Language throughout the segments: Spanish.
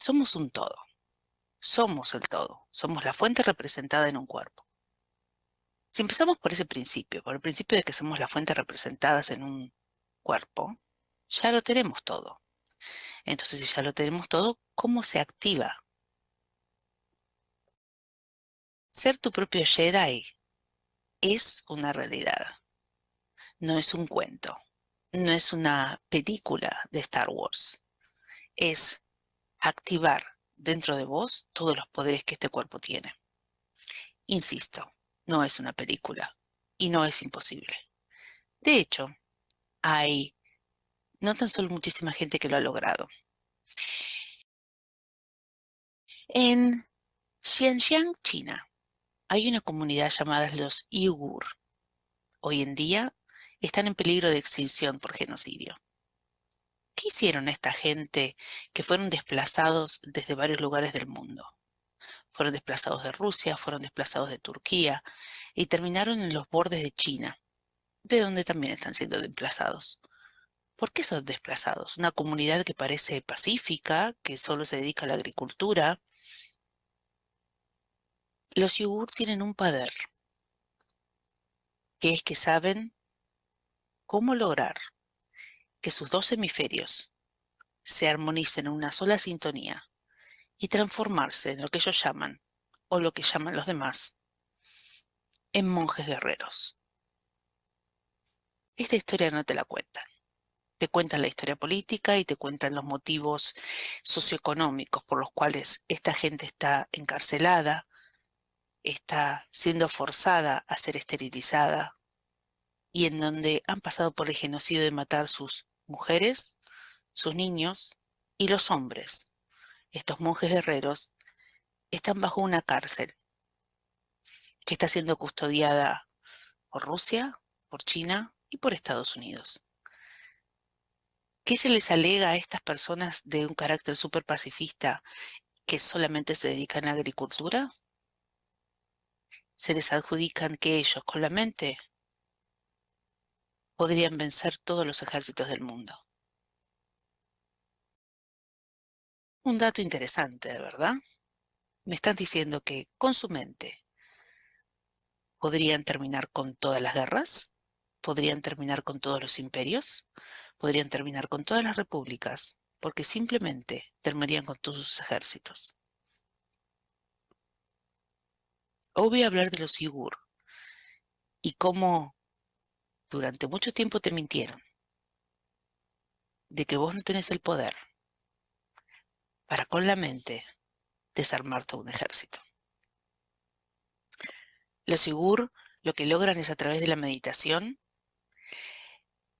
Somos un todo. Somos el todo. Somos la fuente representada en un cuerpo. Si empezamos por ese principio, por el principio de que somos la fuente representadas en un cuerpo, ya lo tenemos todo. Entonces, si ya lo tenemos todo, ¿cómo se activa? Ser tu propio Jedi es una realidad, no es un cuento, no es una película de Star Wars, es activar dentro de vos todos los poderes que este cuerpo tiene. Insisto, no es una película y no es imposible. De hecho, hay no tan solo muchísima gente que lo ha logrado. En Xinjiang, China, hay una comunidad llamada los Uigur. Hoy en día están en peligro de extinción por genocidio. ¿Qué hicieron esta gente que fueron desplazados desde varios lugares del mundo? Fueron desplazados de Rusia, fueron desplazados de Turquía y terminaron en los bordes de China, de donde también están siendo desplazados. ¿Por qué son desplazados? Una comunidad que parece pacífica, que solo se dedica a la agricultura. Los Uigur tienen un poder, que es que saben cómo lograr que sus dos hemisferios se armonicen en una sola sintonía y transformarse en lo que ellos llaman, o lo que llaman los demás, en monjes guerreros. Esta historia no te la cuentan. Te cuentan la historia política y te cuentan los motivos socioeconómicos por los cuales esta gente está encarcelada, está siendo forzada a ser esterilizada y en donde han pasado por el genocidio de matar sus mujeres, sus niños y los hombres. Estos monjes guerreros están bajo una cárcel que está siendo custodiada por Rusia, por China y por Estados Unidos. ¿Qué se les alega a estas personas de un carácter súper pacifista que solamente se dedican a agricultura? Se les adjudican que ellos con la mente podrían vencer todos los ejércitos del mundo. Un dato interesante, ¿verdad? Me están diciendo que con su mente podrían terminar con todas las guerras, podrían terminar con todos los imperios, podrían terminar con todas las repúblicas, porque simplemente terminarían con todos sus ejércitos. Hoy voy a hablar de los Uigur y cómo durante mucho tiempo te mintieron, de que vos no tenés el poder para con la mente desarmar todo un ejército. Los Uigur lo que logran es a través de la meditación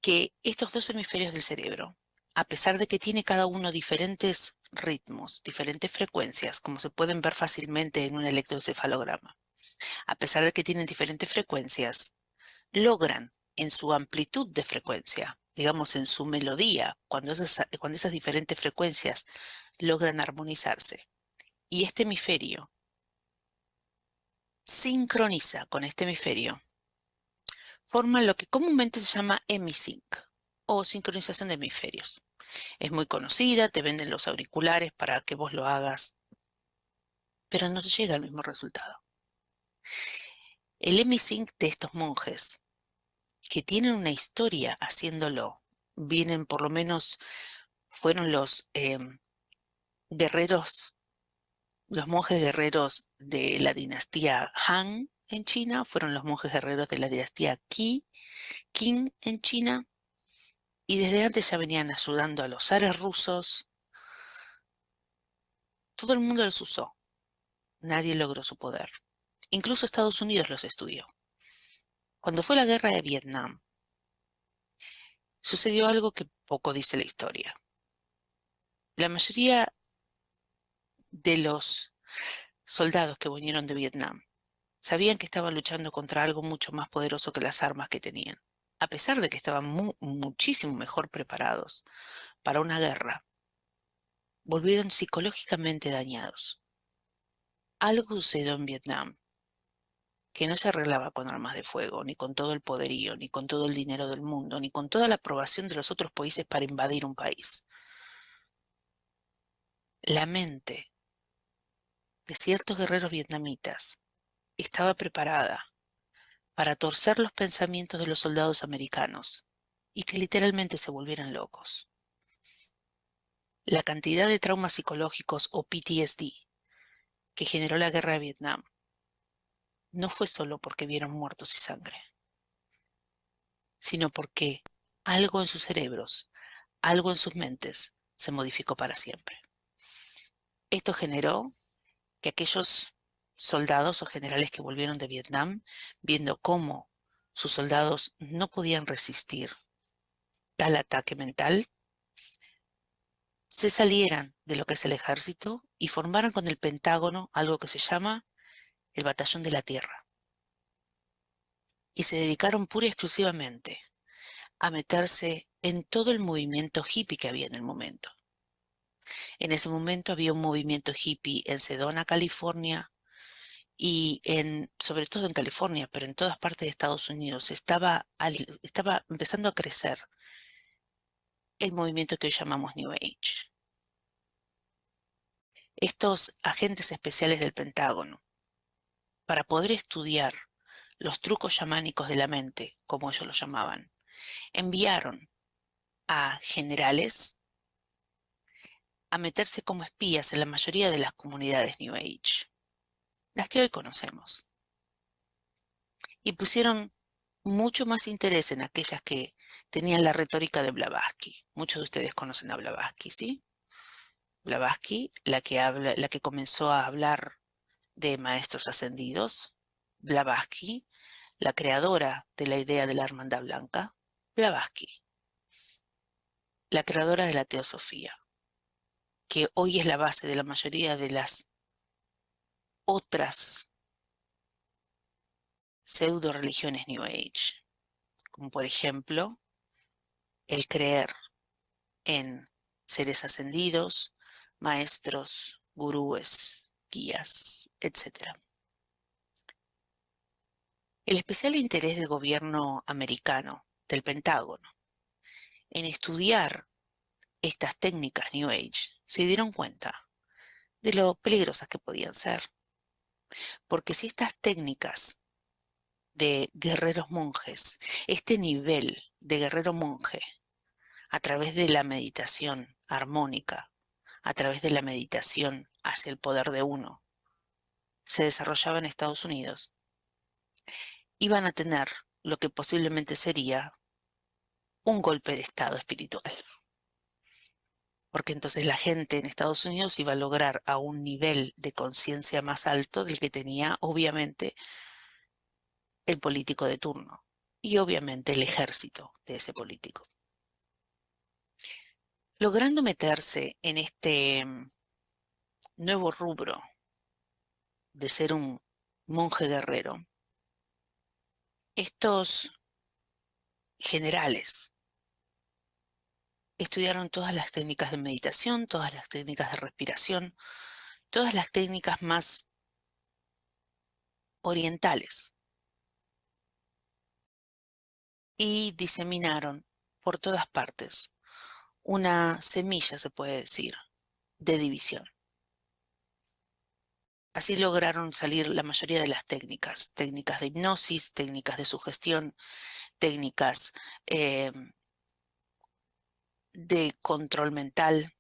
que estos dos hemisferios del cerebro, a pesar de que tiene cada uno diferentes ritmos, diferentes frecuencias, como se pueden ver fácilmente en un electroencefalograma, a pesar de que tienen diferentes frecuencias, logran en su amplitud de frecuencia, digamos en su melodía, cuando esas diferentes frecuencias logran armonizarse, y este hemisferio sincroniza con este hemisferio, forman lo que comúnmente se llama hemisync o sincronización de hemisferios. Es muy conocida, te venden los auriculares para que vos lo hagas, pero no se llega al mismo resultado. El hemisync de estos monjes, que tienen una historia haciéndolo, vienen por lo menos, fueron los guerreros, los monjes guerreros de la dinastía Han en China, fueron los monjes guerreros de la dinastía Qing en China, y desde antes ya venían ayudando a los zares rusos. Todo el mundo los usó, nadie logró su poder. Incluso Estados Unidos los estudió. Cuando fue la guerra de Vietnam, sucedió algo que poco dice la historia. La mayoría de los soldados que vinieron de Vietnam sabían que estaban luchando contra algo mucho más poderoso que las armas que tenían. A pesar de que estaban muchísimo mejor preparados para una guerra, volvieron psicológicamente dañados. Algo sucedió en Vietnam que no se arreglaba con armas de fuego, ni con todo el poderío, ni con todo el dinero del mundo, ni con toda la aprobación de los otros países para invadir un país. la mente de ciertos guerreros vietnamitas estaba preparada para torcer los pensamientos de los soldados americanos y que literalmente se volvieran locos. La cantidad de traumas psicológicos o PTSD que generó la guerra de Vietnam no fue solo porque vieron muertos y sangre, sino porque algo en sus cerebros, algo en sus mentes se modificó para siempre. Esto generó que aquellos soldados o generales que volvieron de Vietnam, viendo cómo sus soldados no podían resistir al ataque mental, se salieran de lo que es el ejército y formaran con el Pentágono algo que se llama el Batallón de la Tierra. Y se dedicaron pura y exclusivamente a meterse en todo el movimiento hippie que había en el momento. En ese momento había un movimiento hippie en Sedona, California, y sobre todo en California, pero en todas partes de Estados Unidos, estaba empezando a crecer el movimiento que hoy llamamos New Age. Estos agentes especiales del Pentágono, para poder estudiar los trucos chamánicos de la mente, como ellos lo llamaban, enviaron a generales a meterse como espías en la mayoría de las comunidades New Age, las que hoy conocemos, y pusieron mucho más interés en aquellas que tenían la retórica de Blavatsky. Muchos de ustedes conocen a Blavatsky, ¿sí? Blavatsky, la que comenzó a hablar de maestros ascendidos. Blavatsky, la creadora de la idea de la hermandad blanca. Blavatsky, la creadora de la teosofía, que hoy es la base de la mayoría de las otras pseudo religiones New Age, como por ejemplo el creer en seres ascendidos, maestros, gurúes, guías, etc. El especial interés del gobierno americano, del Pentágono, en estudiar estas técnicas New Age, se dieron cuenta de lo peligrosas que podían ser. Porque si estas técnicas de guerreros monjes, este nivel de guerrero monje, a través de la meditación armónica, a través de la meditación hacia el poder de uno, se desarrollaba en Estados Unidos, iban a tener lo que posiblemente sería un golpe de estado espiritual. Porque entonces la gente en Estados Unidos iba a lograr a un nivel de conciencia más alto del que tenía, obviamente, el político de turno y obviamente el ejército de ese político. Logrando meterse en este nuevo rubro de ser un monje guerrero, estos generales estudiaron todas las técnicas de meditación, todas las técnicas de respiración, todas las técnicas más orientales y diseminaron por todas partes una semilla, se puede decir, de división. Así lograron salir la mayoría de las técnicas de hipnosis, técnicas de sugestión, técnicas de control mental.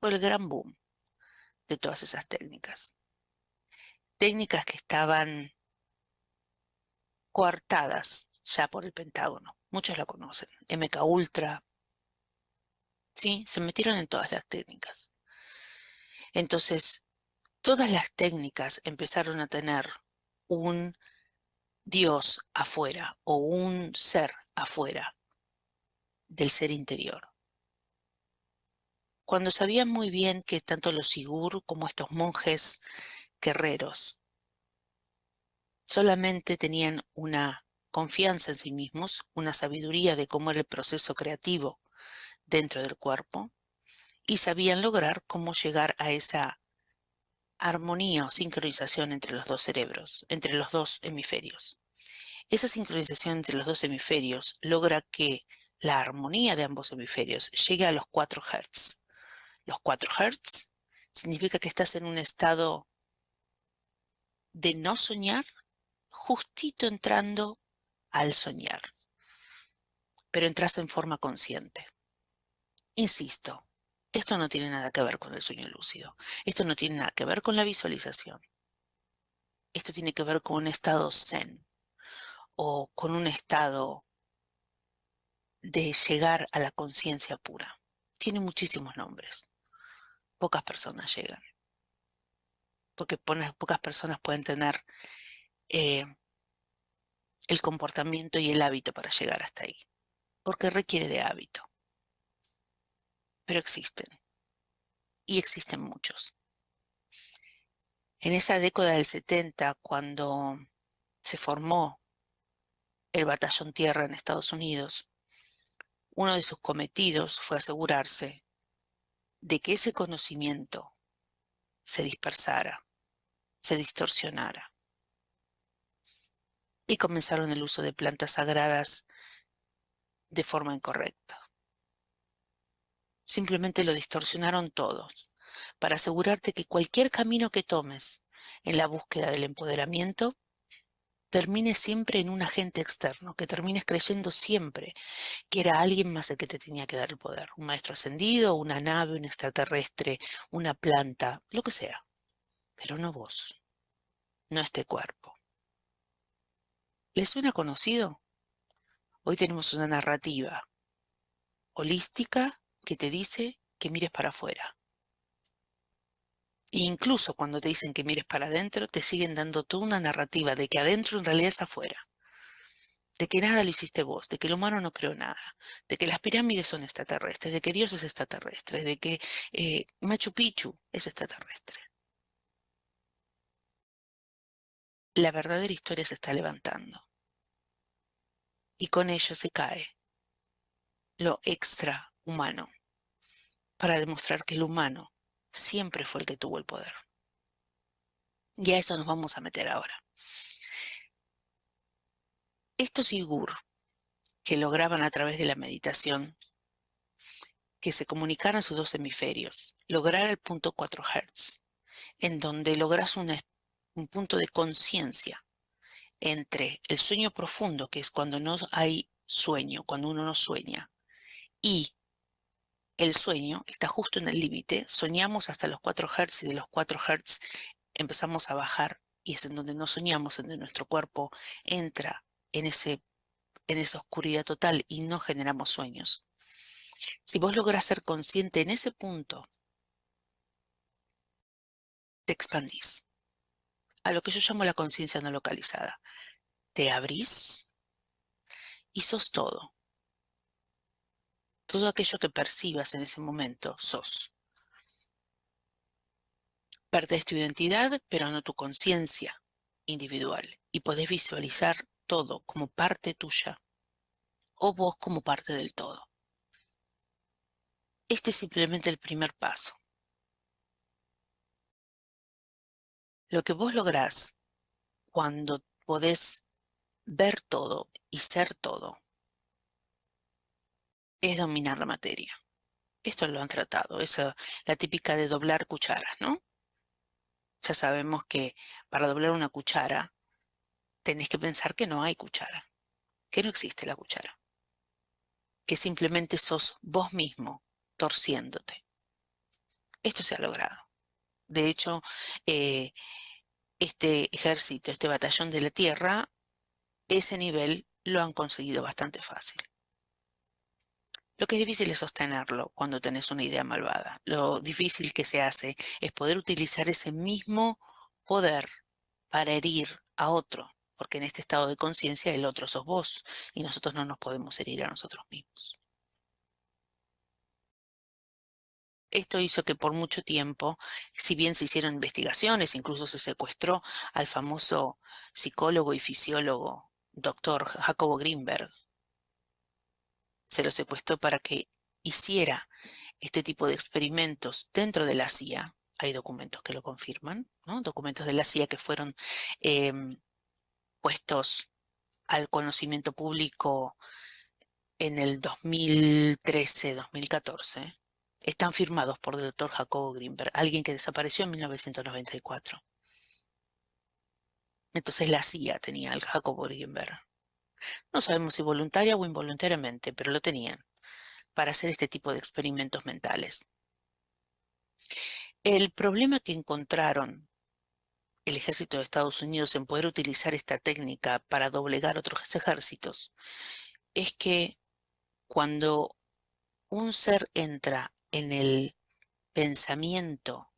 Fue el gran boom de todas esas técnicas. Técnicas que estaban coartadas ya por el Pentágono. Muchos la conocen. MK Ultra. Sí, se metieron en todas las técnicas. Entonces, todas las técnicas empezaron a tener un Dios afuera o un ser afuera del ser interior. Cuando sabían muy bien que tanto los sigur como estos monjes guerreros solamente tenían una confianza en sí mismos, una sabiduría de cómo era el proceso creativo dentro del cuerpo, y sabían lograr cómo llegar a esa armonía o sincronización entre los dos cerebros, entre los dos hemisferios. Esa sincronización entre los dos hemisferios logra que la armonía de ambos hemisferios llegue a los 4 Hz. Los 4 Hz significa que estás en un estado de no soñar, justito entrando al soñar, pero entras en forma consciente. Insisto, esto no tiene nada que ver con el sueño lúcido, esto no tiene nada que ver con la visualización, esto tiene que ver con un estado zen o con un estado de llegar a la conciencia pura. Tiene muchísimos nombres, pocas personas llegan, porque pocas personas pueden tener eh, el comportamiento y el hábito para llegar hasta ahí, porque requiere de hábito, pero existen, y existen muchos. En esa década del 70, cuando se formó el Batallón Tierra en Estados Unidos, uno de sus cometidos fue asegurarse de que ese conocimiento se dispersara, se distorsionara, y comenzaron el uso de plantas sagradas de forma incorrecta. Simplemente lo distorsionaron todos para asegurarte que cualquier camino que tomes en la búsqueda del empoderamiento termine siempre en un agente externo, que termines creyendo siempre que era alguien más el que te tenía que dar el poder, un maestro ascendido, una nave, un extraterrestre, una planta, lo que sea, pero no vos, no este cuerpo. ¿Les suena conocido? Hoy tenemos una narrativa holística que te dice que mires para afuera. E incluso cuando te dicen que mires para adentro, te siguen dando toda una narrativa de que adentro en realidad es afuera, de que nada lo hiciste vos, de que el humano no creó nada, de que las pirámides son extraterrestres, de que Dios es extraterrestre, de que Machu Picchu es extraterrestre. La verdadera historia se está levantando y con ello se cae lo extrahumano para demostrar que el humano siempre fue el que tuvo el poder. Y a eso nos vamos a meter ahora. Estos Igur que lograban a través de la meditación que se comunicaran sus dos hemisferios, lograr el punto 4 Hz, en donde logras un punto de conciencia entre el sueño profundo, que es cuando no hay sueño, cuando uno no sueña, y el sueño está justo en el límite, soñamos hasta los 4 Hz y de los 4 Hz empezamos a bajar y es en donde no soñamos, en donde nuestro cuerpo entra en esa oscuridad total y no generamos sueños. Si vos lográs ser consciente en ese punto, te expandís a lo que yo llamo la conciencia no localizada. Te abrís y sos todo. Todo aquello que percibas en ese momento, sos. Perdés tu identidad, pero no tu conciencia individual. Y podés visualizar todo como parte tuya o vos como parte del todo. Este es simplemente el primer paso. Lo que vos lográs cuando podés ver todo y ser todo es dominar la materia. Esto lo han tratado, es la típica de doblar cucharas, ¿no? Ya sabemos que para doblar una cuchara tenés que pensar que no hay cuchara, que no existe la cuchara, que simplemente sos vos mismo torciéndote. Esto se ha logrado. De hecho, este ejército, este batallón de la tierra, ese nivel lo han conseguido bastante fácil. Lo que es difícil es sostenerlo cuando tenés una idea malvada. Lo difícil que se hace es poder utilizar ese mismo poder para herir a otro, porque en este estado de conciencia el otro sos vos y nosotros no nos podemos herir a nosotros mismos. Esto hizo que por mucho tiempo, si bien se hicieron investigaciones, incluso se secuestró al famoso psicólogo y fisiólogo doctor Jacobo Grinberg, se lo secuestró para que hiciera este tipo de experimentos dentro de la CIA. Hay documentos que lo confirman, ¿no? Documentos de la CIA que fueron puestos al conocimiento público en el 2013, 2014, Están firmados por el doctor Jacobo Greenberg, alguien que desapareció en 1994. Entonces la CIA tenía al Jacobo Greenberg. No sabemos si voluntaria o involuntariamente, pero lo tenían para hacer este tipo de experimentos mentales. El problema que encontraron el ejército de Estados Unidos en poder utilizar esta técnica para doblegar otros ejércitos es que cuando un ser entra en el pensamiento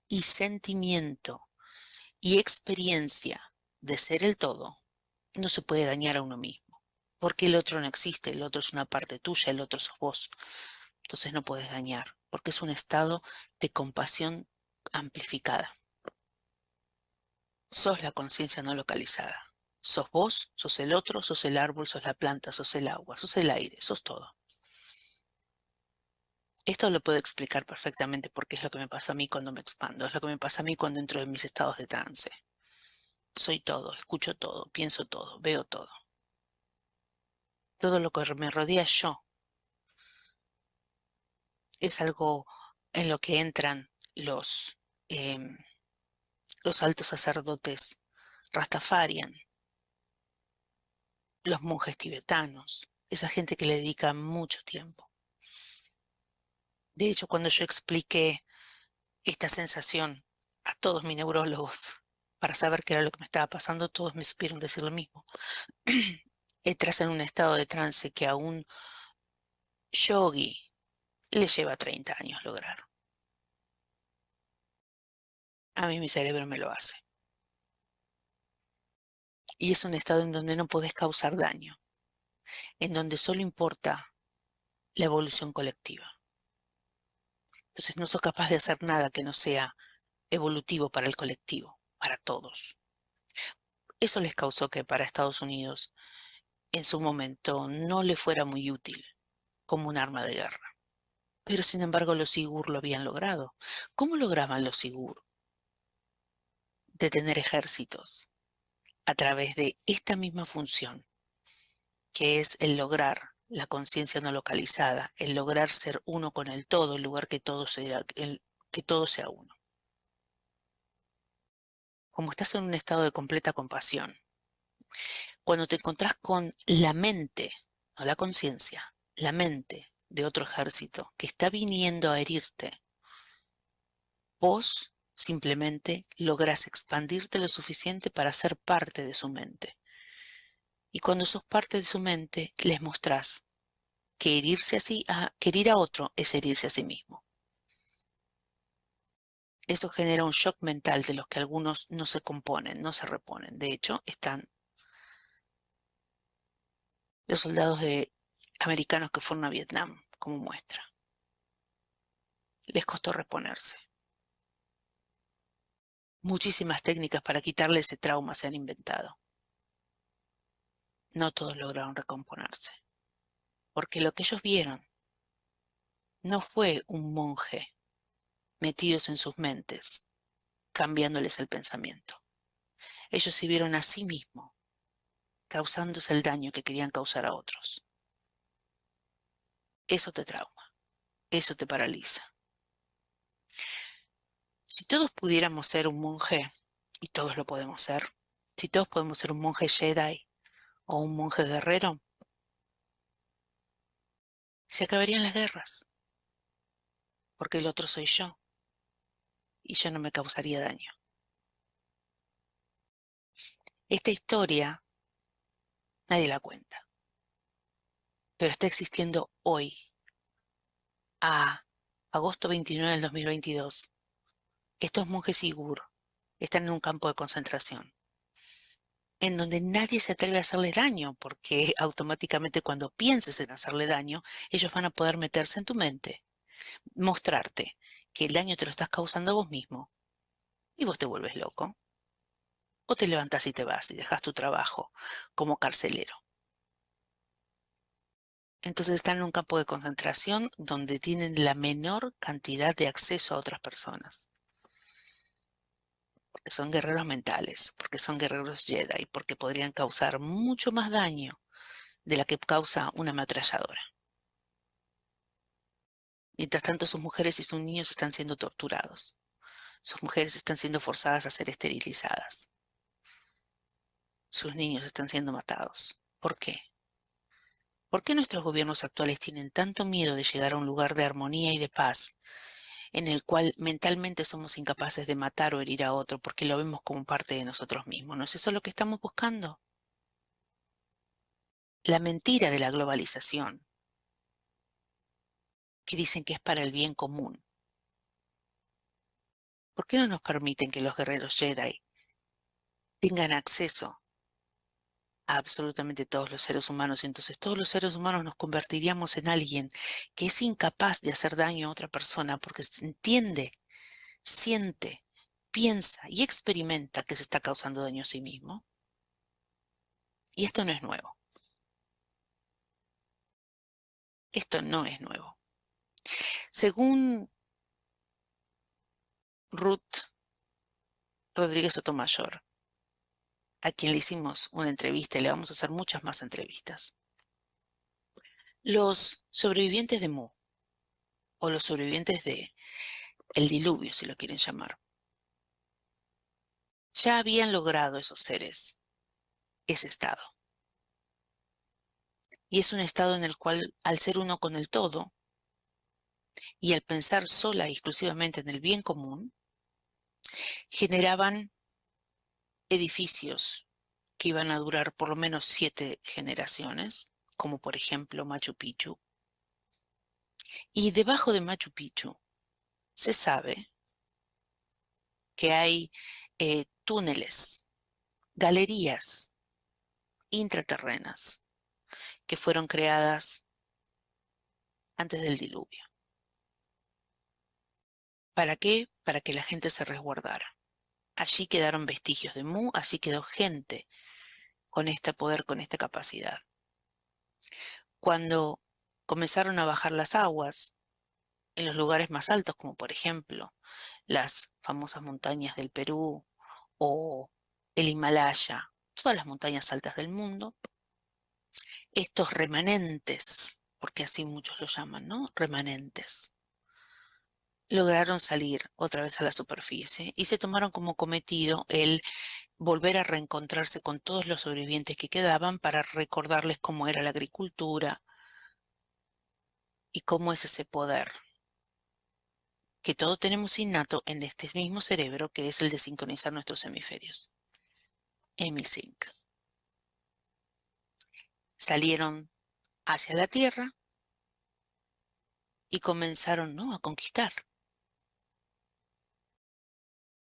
y sentimiento y experiencia de ser el todo, no se puede dañar a uno mismo, porque el otro no existe, el otro es una parte tuya, el otro sos vos. Entonces no puedes dañar, porque es un estado de compasión amplificada. Sos la conciencia no localizada. Sos vos, sos el otro, sos el árbol, sos la planta, sos el agua, sos el aire, sos todo. Esto lo puedo explicar perfectamente porque es lo que me pasa a mí cuando me expando, es lo que me pasa a mí cuando entro en mis estados de trance. Soy todo, escucho todo, pienso todo, veo todo. Todo lo que me rodea es yo. Es algo en lo que entran em, los altos sacerdotes Rastafarian, los monjes tibetanos, esa gente que le dedica mucho tiempo. De hecho, cuando yo expliqué esta sensación a todos mis neurólogos para saber qué era lo que me estaba pasando, todos me supieron decir lo mismo. Entras en un estado de trance que a un yogi le lleva 30 años lograr. A mí mi cerebro me lo hace. Y es un estado en donde no podés causar daño, en donde solo importa la evolución colectiva. Entonces no sos capaz de hacer nada que no sea evolutivo para el colectivo, para todos. Eso les causó que para Estados Unidos en su momento no le fuera muy útil como un arma de guerra. Pero sin embargo los Sigur lo habían logrado. ¿Cómo lograban los Sigur detener ejércitos? A través de esta misma función, que es el lograr la conciencia no localizada, el lograr ser uno con el todo, en lugar que todo sea uno. Como estás en un estado de completa compasión, cuando te encontrás con la mente, no la conciencia, la mente de otro ejército que está viniendo a herirte, vos simplemente lográs expandirte lo suficiente para ser parte de su mente. Y cuando sos parte de su mente, les mostrás que que herir a otro es herirse a sí mismo. Eso genera un shock mental de los que algunos no se componen, no se reponen. De hecho, están los soldados americanos que fueron a Vietnam como muestra. Les costó reponerse. Muchísimas técnicas para quitarle ese trauma se han inventado. No todos lograron recomponerse, porque lo que ellos vieron no fue un monje metidos en sus mentes, cambiándoles el pensamiento. Ellos se vieron a sí mismos, causándose el daño que querían causar a otros. Eso te trauma, eso te paraliza. Si todos pudiéramos ser un monje, y todos lo podemos ser, si todos podemos ser un monje Jedi o un monje guerrero, se acabarían las guerras, porque el otro soy yo, y yo no me causaría daño. Esta historia nadie la cuenta, pero está existiendo hoy, a agosto 29 del 2022. Estos monjes Sigur están en un campo de concentración, en donde nadie se atreve a hacerle daño, porque automáticamente cuando pienses en hacerle daño, ellos van a poder meterse en tu mente, mostrarte que el daño te lo estás causando vos mismo, y vos te vuelves loco. O te levantás y te vas y dejas tu trabajo como carcelero. Entonces están en un campo de concentración donde tienen la menor cantidad de acceso a otras personas. Porque son guerreros mentales, porque son guerreros Jedi, porque podrían causar mucho más daño de la que causa una ametralladora. Mientras tanto, sus mujeres y sus niños están siendo torturados. Sus mujeres están siendo forzadas a ser esterilizadas. Sus niños están siendo matados. ¿Por qué? ¿Por qué nuestros gobiernos actuales tienen tanto miedo de llegar a un lugar de armonía y de paz en el cual mentalmente somos incapaces de matar o herir a otro porque lo vemos como parte de nosotros mismos? ¿No es eso lo que estamos buscando? La mentira de la globalización, que dicen que es para el bien común. ¿Por qué no nos permiten que los guerreros Jedi tengan acceso a absolutamente todos los seres humanos? Y entonces todos los seres humanos nos convertiríamos en alguien que es incapaz de hacer daño a otra persona porque se entiende, siente, piensa y experimenta que se está causando daño a sí mismo. Y esto no es nuevo. Esto no es nuevo. Según Ruth Rodríguez Sotomayor, a quien le hicimos una entrevista y le vamos a hacer muchas más entrevistas, los sobrevivientes de Mu, o los sobrevivientes de el diluvio, si lo quieren llamar, ya habían logrado esos seres ese estado. Y es un estado en el cual, al ser uno con el todo, y al pensar sola y exclusivamente en el bien común, generaban edificios que iban a durar por lo menos 7 generaciones, como por ejemplo Machu Picchu. Y debajo de Machu Picchu se sabe que hay túneles, galerías intraterrenas que fueron creadas antes del diluvio. ¿Para qué? Para que la gente se resguardara. Allí quedaron vestigios de Mu, así quedó gente con este poder, con esta capacidad. Cuando comenzaron a bajar las aguas en los lugares más altos, como por ejemplo las famosas montañas del Perú o el Himalaya, todas las montañas altas del mundo, estos remanentes, porque así muchos lo llaman, ¿no? Remanentes, lograron salir otra vez a la superficie y se tomaron como cometido el volver a reencontrarse con todos los sobrevivientes que quedaban para recordarles cómo era la agricultura y cómo es ese poder que todos tenemos innato en este mismo cerebro, que es el de sincronizar nuestros hemisferios. Hemisync. Salieron hacia la Tierra y comenzaron, ¿no?, a conquistar,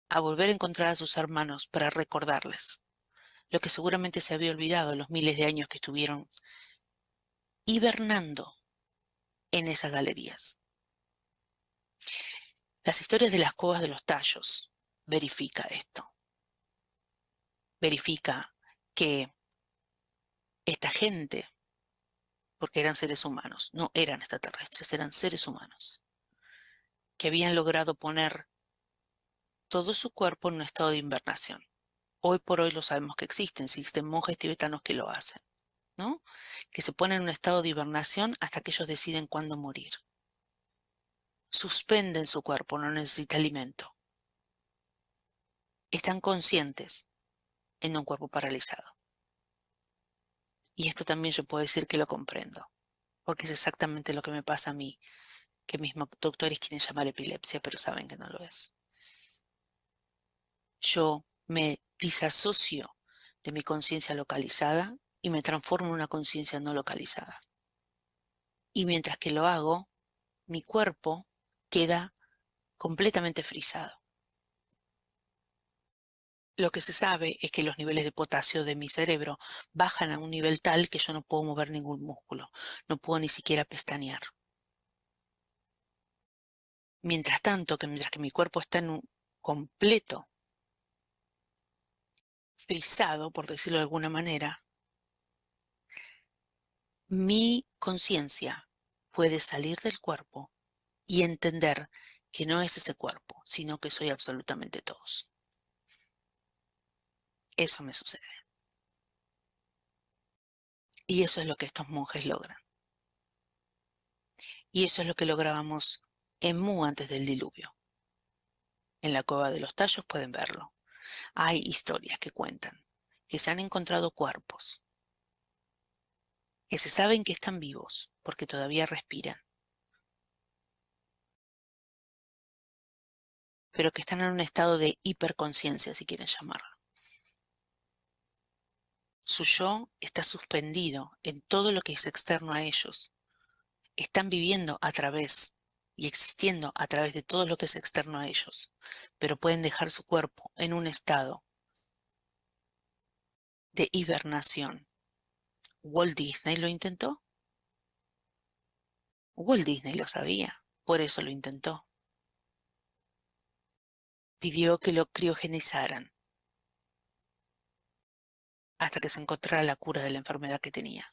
a volver a encontrar a sus hermanos para recordarles lo que seguramente se había olvidado en los miles de años que estuvieron hibernando en esas galerías. Las historias de las cuevas de los tallos verifica esto. Verifica que esta gente, porque eran seres humanos, no eran extraterrestres, eran seres humanos, que habían logrado poner todo su cuerpo en un estado de hibernación. Hoy por hoy lo sabemos que existen monjes tibetanos que lo hacen, ¿no? Que se ponen en un estado de hibernación hasta que ellos deciden cuándo morir. Suspenden su cuerpo, no necesita alimento. Están conscientes en un cuerpo paralizado. Y esto también yo puedo decir que lo comprendo, porque es exactamente lo que me pasa a mí, que mis doctores quieren llamar epilepsia, pero saben que no lo es. Yo me disasocio de mi conciencia localizada y me transformo en una conciencia no localizada. Y mientras que lo hago, mi cuerpo queda completamente frisado. Lo que se sabe es que los niveles de potasio de mi cerebro bajan a un nivel tal que yo no puedo mover ningún músculo, no puedo ni siquiera pestañear. Mientras tanto, mientras que mi cuerpo está en un completo frisado, por decirlo de alguna manera, mi conciencia puede salir del cuerpo y entender que no es ese cuerpo, sino que soy absolutamente todos. Eso me sucede. Y eso es lo que estos monjes logran. Y eso es lo que lográbamos en Mu antes del diluvio. En la Cueva de los Tallos pueden verlo. Hay historias que cuentan que se han encontrado cuerpos, que se saben que están vivos porque todavía respiran, pero que están en un estado de hiperconciencia, si quieren llamarlo. Su yo está suspendido en todo lo que es externo a ellos. Están viviendo a través y existiendo a través de todo lo que es externo a ellos, pero pueden dejar su cuerpo en un estado de hibernación. ¿Walt Disney lo intentó? Walt Disney lo sabía, por eso lo intentó. Pidió que lo criogenizaran hasta que se encontrara la cura de la enfermedad que tenía.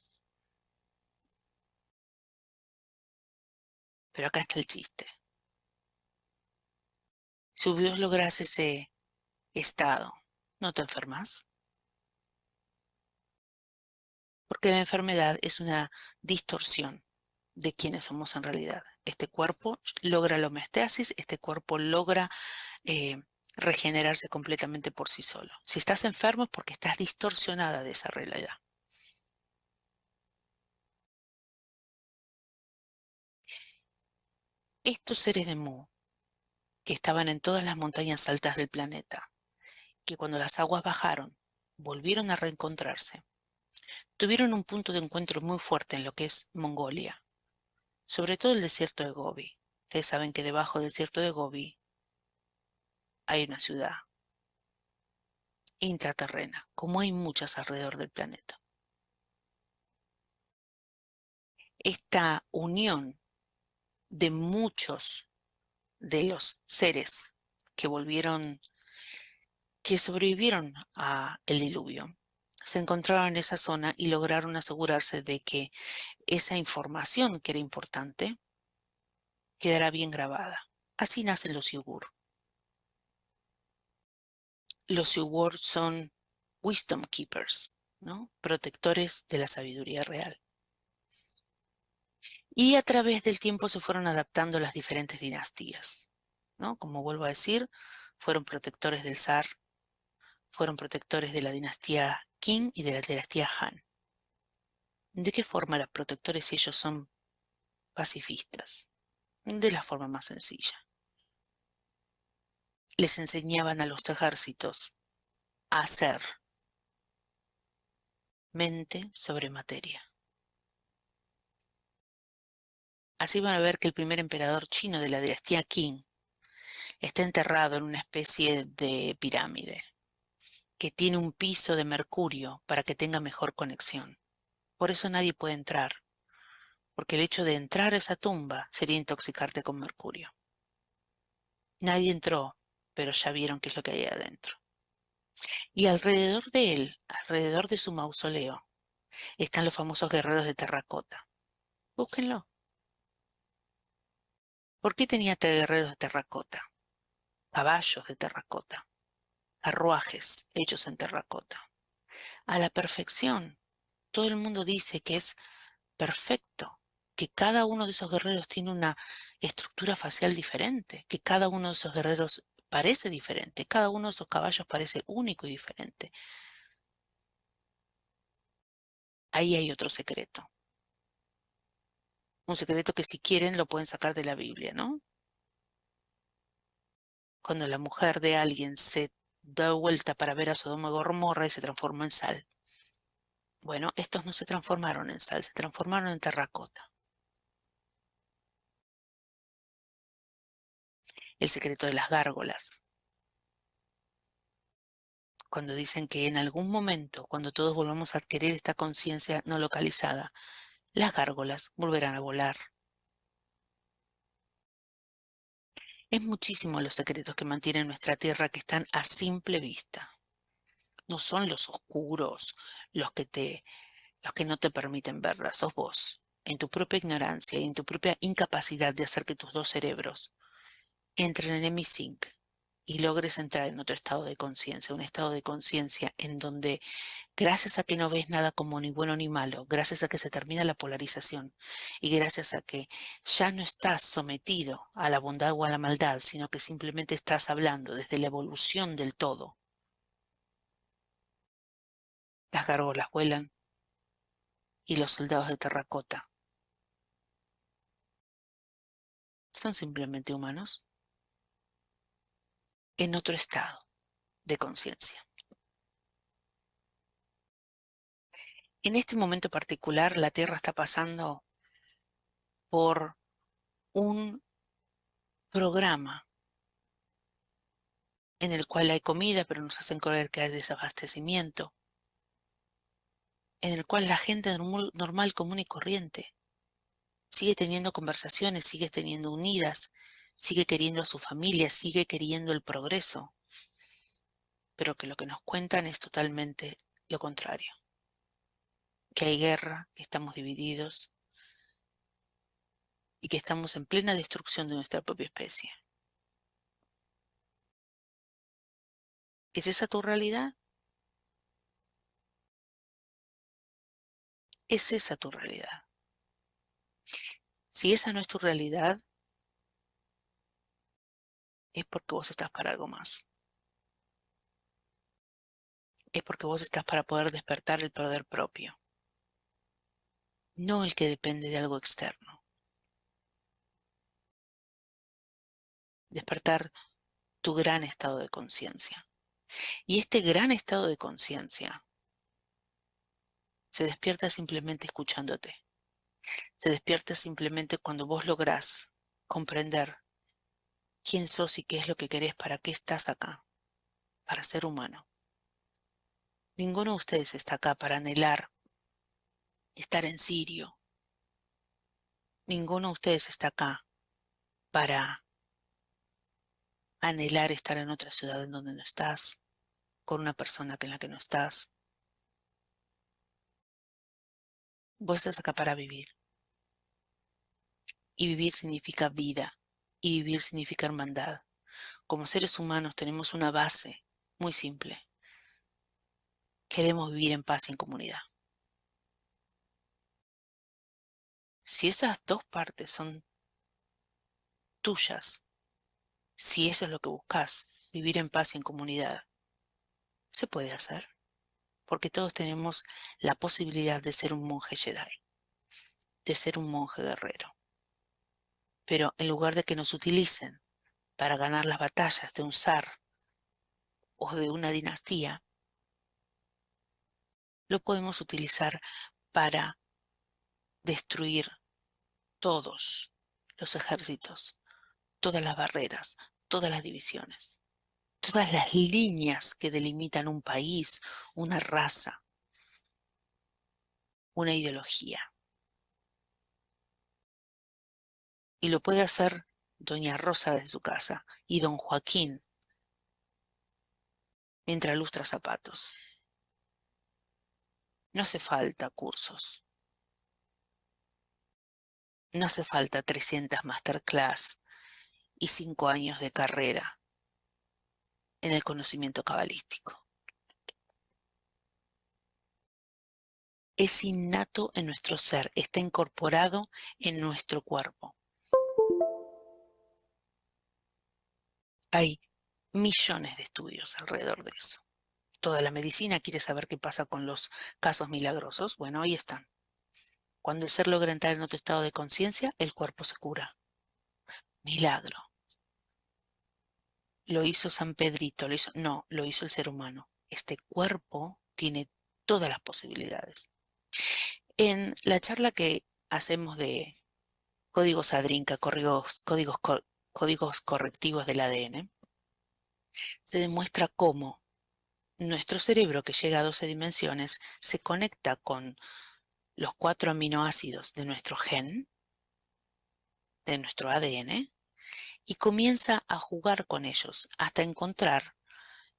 Pero acá está el chiste. Si vos lográs ese estado, ¿no te enfermas? Porque la enfermedad es una distorsión de quiénes somos en realidad. Este cuerpo logra la homeostasis, este cuerpo logra eh, regenerarse completamente por sí solo. Si estás enfermo es porque estás distorsionada de esa realidad. Estos seres de Mu, que estaban en todas las montañas altas del planeta, que cuando las aguas bajaron, volvieron a reencontrarse, tuvieron un punto de encuentro muy fuerte en lo que es Mongolia, sobre todo el desierto de Gobi. Ustedes saben que debajo del desierto de Gobi hay una ciudad intraterrena, como hay muchas alrededor del planeta. Esta unión de muchos de los seres que que sobrevivieron a el diluvio, se encontraron en esa zona y lograron asegurarse de que esa información que era importante quedará bien grabada. Así nacen los Yugur. Los Yugur son wisdom keepers, ¿no? Protectores de la sabiduría real. Y a través del tiempo se fueron adaptando las diferentes dinastías, ¿no? Como vuelvo a decir, fueron protectores del zar, fueron protectores de la dinastía Qing y de la dinastía Han. ¿De qué forma eran protectores si ellos son pacifistas? De la forma más sencilla. Les enseñaban a los ejércitos a hacer mente sobre materia. Así van a ver que el primer emperador chino de la dinastía Qing está enterrado en una especie de pirámide que tiene un piso de mercurio para que tenga mejor conexión. Por eso nadie puede entrar, porque el hecho de entrar a esa tumba sería intoxicarte con mercurio. Nadie entró, pero ya vieron qué es lo que hay adentro. Y alrededor de él, alrededor de su mausoleo, están los famosos guerreros de terracota. Búsquenlo. ¿Por qué tenía guerreros de terracota? Caballos de terracota, carruajes hechos en terracota. A la perfección. Todo el mundo dice que es perfecto, que cada uno de esos guerreros tiene una estructura facial diferente, que cada uno de esos guerreros parece diferente, cada uno de esos caballos parece único y diferente. Ahí hay otro secreto. Un secreto que si quieren lo pueden sacar de la Biblia, ¿no? Cuando la mujer de alguien se da vuelta para ver a Sodoma y Gomorra y se transformó en sal. Bueno, estos no se transformaron en sal, se transformaron en terracota. El secreto de las gárgolas. Cuando dicen que en algún momento, cuando todos volvamos a adquirir esta conciencia no localizada, las gárgolas volverán a volar. Es muchísimo los secretos que mantienen nuestra tierra que están a simple vista. No son los oscuros, los que no te permiten verlas, sos vos, en tu propia ignorancia y en tu propia incapacidad de hacer que tus dos cerebros entren en hemisync y logres entrar en otro estado de conciencia, un estado de conciencia en donde, gracias a que no ves nada como ni bueno ni malo, gracias a que se termina la polarización y gracias a que ya no estás sometido a la bondad o a la maldad, sino que simplemente estás hablando desde la evolución del todo, las gárgolas vuelan y los soldados de terracota son simplemente humanos en otro estado de conciencia. En este momento particular, la Tierra está pasando por un programa en el cual hay comida, pero nos hacen creer que hay desabastecimiento, en el cual la gente normal, común y corriente sigue teniendo conversaciones, sigue teniendo unidas, sigue queriendo a su familia, sigue queriendo el progreso, pero que lo que nos cuentan es totalmente lo contrario, que hay guerra, que estamos divididos y que estamos en plena destrucción de nuestra propia especie. ¿Es esa tu realidad? ¿Es esa tu realidad? Si esa no es tu realidad, es porque vos estás para algo más. Es porque vos estás para poder despertar el poder propio, no el que depende de algo externo. Despertar tu gran estado de conciencia. Y este gran estado de conciencia se despierta simplemente escuchándote. Se despierta simplemente cuando vos lográs comprender quién sos y qué es lo que querés, para qué estás acá, para ser humano. Ninguno de ustedes está acá para anhelar estar en Sirio. Ninguno de ustedes está acá para anhelar estar en otra ciudad en donde no estás, con una persona en la que no estás. Vos estás acá para vivir. Y vivir significa vida. Y vivir significa hermandad. Como seres humanos tenemos una base muy simple. Queremos vivir en paz y en comunidad. Si esas dos partes son tuyas, si eso es lo que buscas, vivir en paz y en comunidad, se puede hacer. Porque todos tenemos la posibilidad de ser un monje Jedi, de ser un monje guerrero. Pero en lugar de que nos utilicen para ganar las batallas de un zar o de una dinastía, lo podemos utilizar para destruir todos los ejércitos, todas las barreras, todas las divisiones, todas las líneas que delimitan un país, una raza, una ideología. Y lo puede hacer doña Rosa desde su casa y don Joaquín mientras lustra zapatos. No hace falta cursos. No hace falta 300 masterclass y 5 años de carrera en el conocimiento cabalístico. Es innato en nuestro ser, está incorporado en nuestro cuerpo. Hay millones de estudios alrededor de eso. Toda la medicina quiere saber qué pasa con los casos milagrosos. Bueno, ahí están. Cuando el ser logra entrar en otro estado de conciencia, el cuerpo se cura. Milagro. Lo hizo San Pedrito, no, lo hizo el ser humano. Este cuerpo tiene todas las posibilidades. En la charla que hacemos de códigos ADRINCA, códigos correctivos del ADN, se demuestra cómo nuestro cerebro, que llega a 12 dimensiones, se conecta con los 4 aminoácidos de nuestro gen, de nuestro ADN, y comienza a jugar con ellos hasta encontrar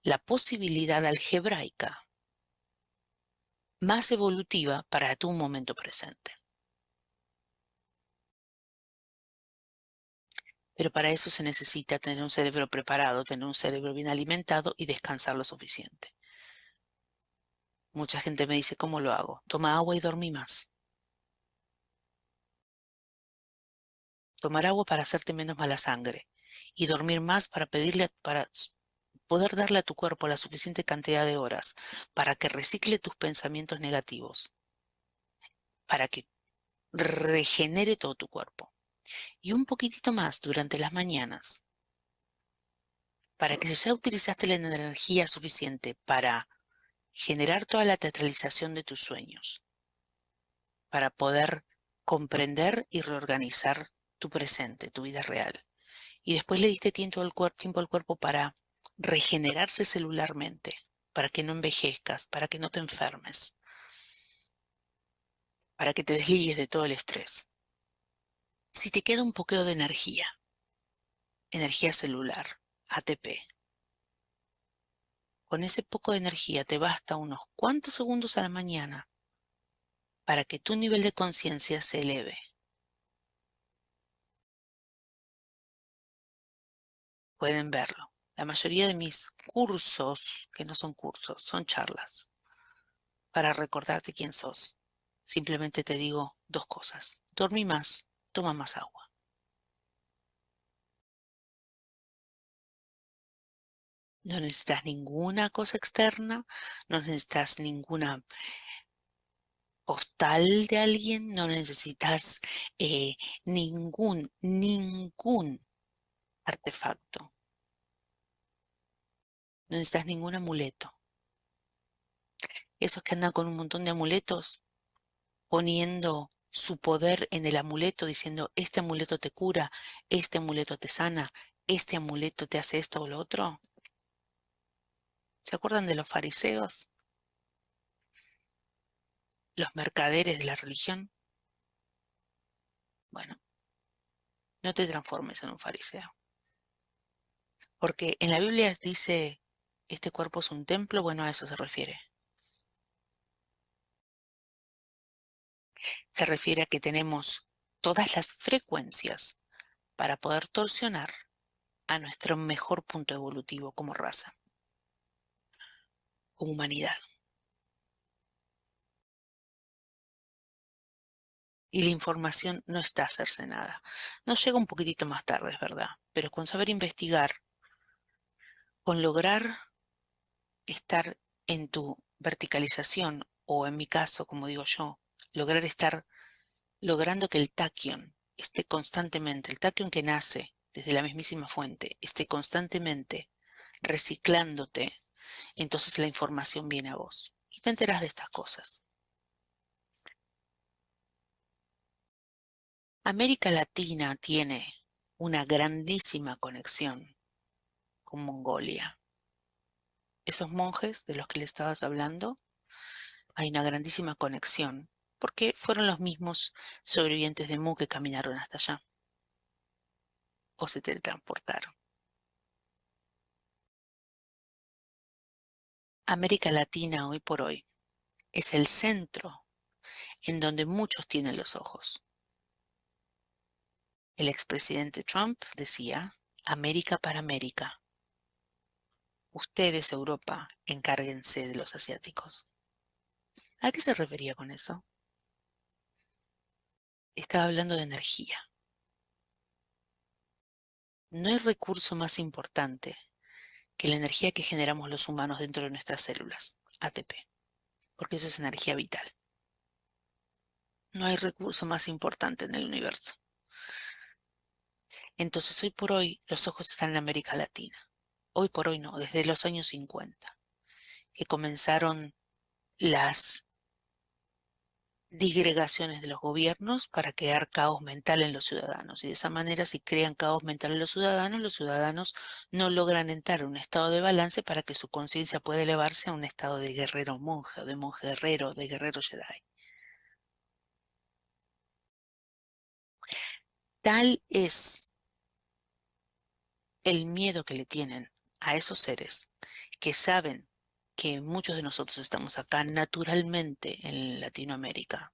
la posibilidad algebraica más evolutiva para tu momento presente. Pero para eso se necesita tener un cerebro preparado, tener un cerebro bien alimentado y descansar lo suficiente. Mucha gente me dice, ¿cómo lo hago? Toma agua y dormí más. Tomar agua para hacerte menos mala sangre y dormir más para poder darle a tu cuerpo la suficiente cantidad de horas para que recicle tus pensamientos negativos, para que regenere todo tu cuerpo. Y un poquitito más durante las mañanas, para que si ya utilizaste la energía suficiente para generar toda la teatralización de tus sueños, para poder comprender y reorganizar tu presente, tu vida real. Y después le diste tiempo al cuerpo para regenerarse celularmente, para que no envejezcas, para que no te enfermes, para que te desligues de todo el estrés. Si te queda un poquito de energía celular, ATP, con ese poco de energía te basta unos cuantos segundos a la mañana para que tu nivel de conciencia se eleve. Pueden verlo. La mayoría de mis cursos, que no son cursos, son charlas, para recordarte quién sos. Simplemente te digo dos cosas. Dormí más, toma más agua. No necesitas ninguna cosa externa, no necesitas ninguna postal de alguien, no necesitas ningún artefacto, no necesitas ningún amuleto. Esos que andan con un montón de amuletos, poniendo su poder en el amuleto, diciendo, este amuleto te cura, este amuleto te sana, este amuleto te hace esto o lo otro. ¿Se acuerdan de los fariseos? Los mercaderes de la religión. Bueno, no te transformes en un fariseo. Porque en la Biblia dice, este cuerpo es un templo, bueno, a eso se refiere. Se refiere a que tenemos todas las frecuencias para poder torsionar a nuestro mejor punto evolutivo como raza, como humanidad. Y la información no está cercenada. Nos llega un poquitito más tarde, es verdad, pero con saber investigar, con lograr estar en tu verticalización, o en mi caso, como digo yo, lograr estar logrando que el taquion esté constantemente, el taquion que nace desde la mismísima fuente, esté constantemente reciclándote, entonces la información viene a vos y te enteras de estas cosas. América Latina tiene una grandísima conexión con Mongolia. Esos monjes de los que le estabas hablando, hay una grandísima conexión, porque fueron los mismos sobrevivientes de Mu que caminaron hasta allá o se teletransportaron. América Latina hoy por hoy es el centro en donde muchos tienen los ojos. El expresidente Trump decía, América para América. Ustedes, Europa, encárguense de los asiáticos. ¿A qué se refería con eso? Estaba hablando de energía. No hay recurso más importante que la energía que generamos los humanos dentro de nuestras células, ATP, porque eso es energía vital. No hay recurso más importante en el universo. Entonces, hoy por hoy, los ojos están en América Latina. Hoy por hoy no, desde los años 50, que comenzaron las disgregaciones de los gobiernos para crear caos mental en los ciudadanos. Y de esa manera, si crean caos mental en los ciudadanos no logran entrar en un estado de balance para que su conciencia pueda elevarse a un estado de guerrero monje, o de monje guerrero, de guerrero Jedi. Tal es el miedo que le tienen a esos seres que saben que muchos de nosotros estamos acá naturalmente en Latinoamérica,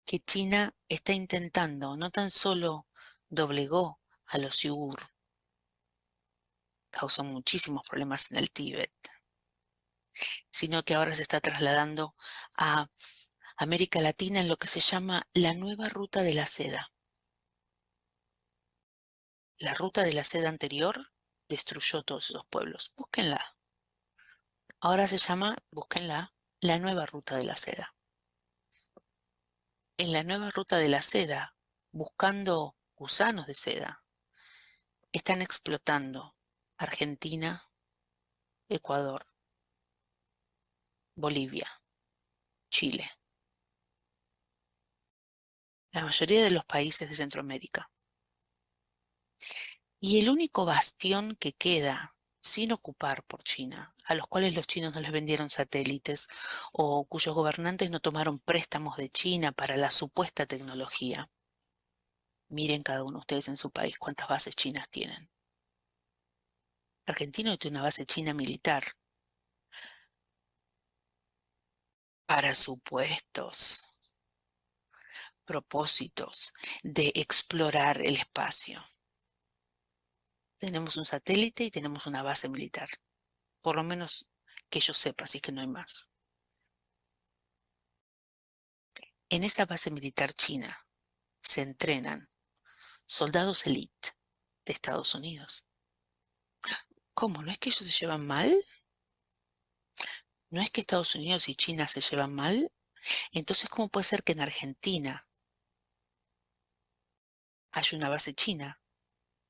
que China está intentando no tan solo doblegó a los uigur, causó muchísimos problemas en el Tíbet, sino que ahora se está trasladando a América Latina en lo que se llama la nueva ruta de la seda. La ruta de la seda anterior destruyó todos esos pueblos. Búsquenla. Ahora se llama, búsquenla, la nueva ruta de la seda. En la nueva ruta de la seda, buscando gusanos de seda, están explotando Argentina, Ecuador, Bolivia, Chile, la mayoría de los países de Centroamérica. Y el único bastión que queda sin ocupar por China, a los cuales los chinos no les vendieron satélites o cuyos gobernantes no tomaron préstamos de China para la supuesta tecnología. Miren cada uno de ustedes en su país cuántas bases chinas tienen. Argentina tiene una base china militar para supuestos propósitos de explorar el espacio. Tenemos un satélite y tenemos una base militar, por lo menos que yo sepa, si es que no hay más. En esa base militar china se entrenan soldados élite de Estados Unidos. ¿Cómo? ¿No es que ellos se llevan mal? ¿No es que Estados Unidos y China se llevan mal? Entonces, ¿cómo puede ser que en Argentina haya una base china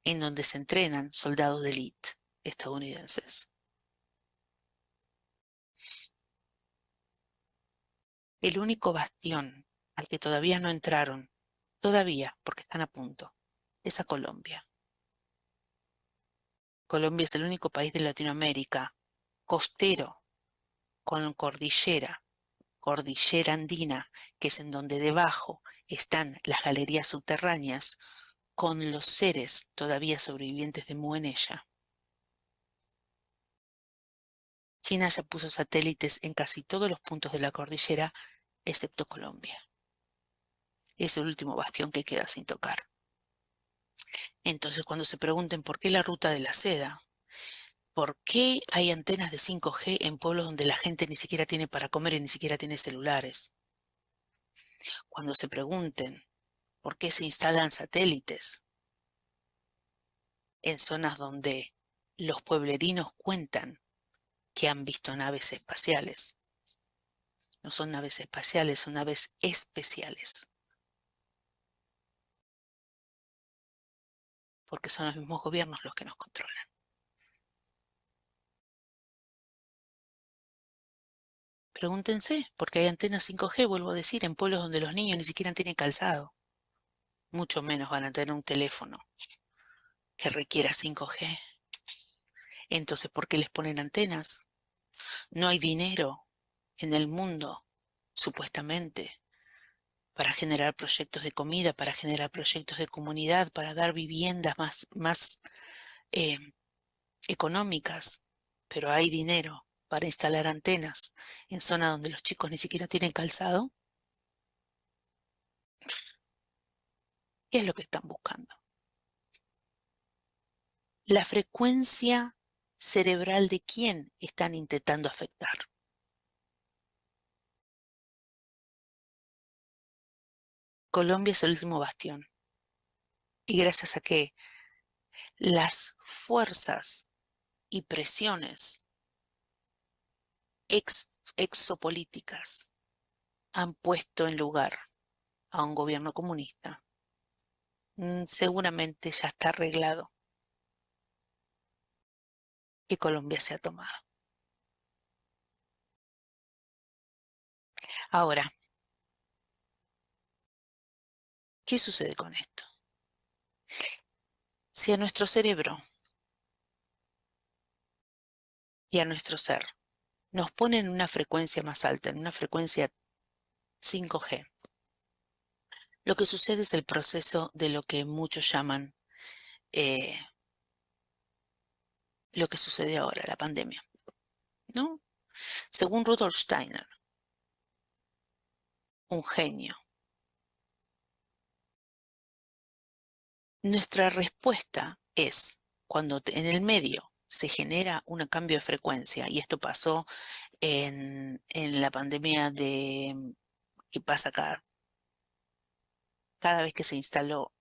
en donde se entrenan soldados de élite estadounidenses? El único bastión al que todavía no entraron, todavía, porque están a punto, es a Colombia. Colombia es el único país de Latinoamérica costero, con cordillera andina, que es en donde debajo están las galerías subterráneas, con los seres todavía sobrevivientes de Muenella. China ya puso satélites en casi todos los puntos de la cordillera, excepto Colombia. Es el último bastión que queda sin tocar. Entonces, cuando se pregunten por qué la ruta de la seda, por qué hay antenas de 5G en pueblos donde la gente ni siquiera tiene para comer y ni siquiera tiene celulares, cuando se pregunten por qué se instalan satélites en zonas donde los pueblerinos cuentan que han visto naves espaciales. No son naves espaciales, son naves especiales. Porque son los mismos gobiernos los que nos controlan. Pregúntense, porque hay antenas 5G, vuelvo a decir, en pueblos donde los niños ni siquiera tienen calzado. Mucho menos van a tener un teléfono que requiera 5G. Entonces, ¿por qué les ponen antenas? No hay dinero en el mundo, supuestamente, para generar proyectos de comida, para generar proyectos de comunidad, para dar viviendas más eh, económicas, pero hay dinero para instalar antenas en zonas donde los chicos ni siquiera tienen calzado. ¿Qué es lo que están buscando? La frecuencia cerebral de quién están intentando afectar. Colombia es el último bastión. Y gracias a que las fuerzas y presiones exopolíticas han puesto en lugar a un gobierno comunista, seguramente ya está arreglado que Colombia sea tomada. Ahora, ¿qué sucede con esto? Si a nuestro cerebro y a nuestro ser nos ponen en una frecuencia más alta, en una frecuencia 5G, lo que sucede es el proceso de lo que muchos llaman lo que sucede ahora, la pandemia, ¿no? Según Rudolf Steiner, un genio, Nuestra respuesta es cuando en el medio se genera un cambio de frecuencia, y esto pasó en la pandemia que pasa cada vez que se instaló